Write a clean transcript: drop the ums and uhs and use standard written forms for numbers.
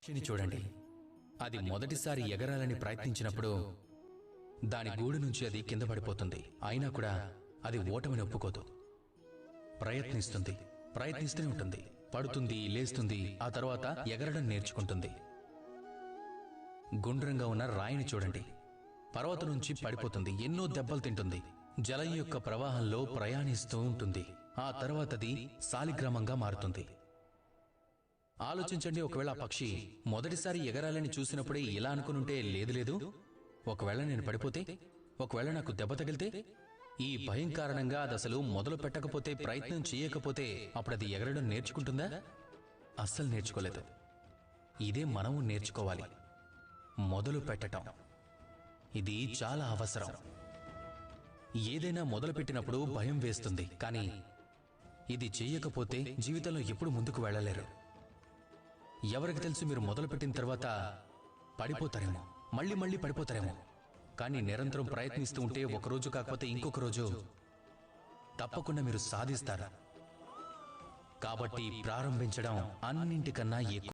పక్షిని చూడండి. అది మొదటిసారి ఎగరాలని ప్రయత్నించినప్పుడు దాని గూడు నుంచి అది కింద పడిపోతుంది. అయినా కూడా అది ఓటమిని ఒప్పుకోదు. ప్రయత్నిస్తూనే ఉంటుంది. పడుతుంది, లేస్తుంది, ఆ తర్వాత ఎగరడం నేర్చుకుంటుంది. గుండ్రంగా ఉన్న రాయిని చూడండి. పర్వతం నుంచి పడిపోతుంది, ఎన్నో దెబ్బలు తింటుంది, జలం యొక్క ప్రవాహంలో ప్రయాణిస్తూ ఉంటుంది. ఆ తర్వాతది శాలిగ్రామంగా మారుతుంది. ఆలోచించండి, ఒకవేళ ఆ పక్షి మొదటిసారి ఎగరాలని చూసినప్పుడే ఇలా అనుకునుంటే, లేదు, ఒకవేళ నేను పడిపోతే, ఒకవేళ నాకు దెబ్బ తగిలితే, ఈ భయం కారణంగా అది అసలు మొదలు పెట్టకపోతే, ప్రయత్నం చేయకపోతే అప్పుడు అది ఎగరడం నేర్చుకుంటుందా? అస్సలు నేర్చుకోలేదు. ఇదే మనము నేర్చుకోవాలి, మొదలు పెట్టటం. ఇది చాలా అవసరం. ఏదైనా మొదలు పెట్టినప్పుడు భయం వేస్తుంది, కానీ ఇది చేయకపోతే జీవితంలో ఎప్పుడు ముందుకు వెళ్ళలేరు. ఎవరికి తెలుసు, మీరు మొదలుపెట్టిన తర్వాత పడిపోతారేమో, మళ్ళీ పడిపోతారేమో. కానీ నిరంతరం ప్రయత్నిస్తూ ఉంటే ఒకరోజు కాకపోతే ఇంకొక రోజు తప్పకుండా మీరు సాధిస్తారు. కాబట్టి ప్రారంభించడం అన్నింటికన్నా ఎక్కువ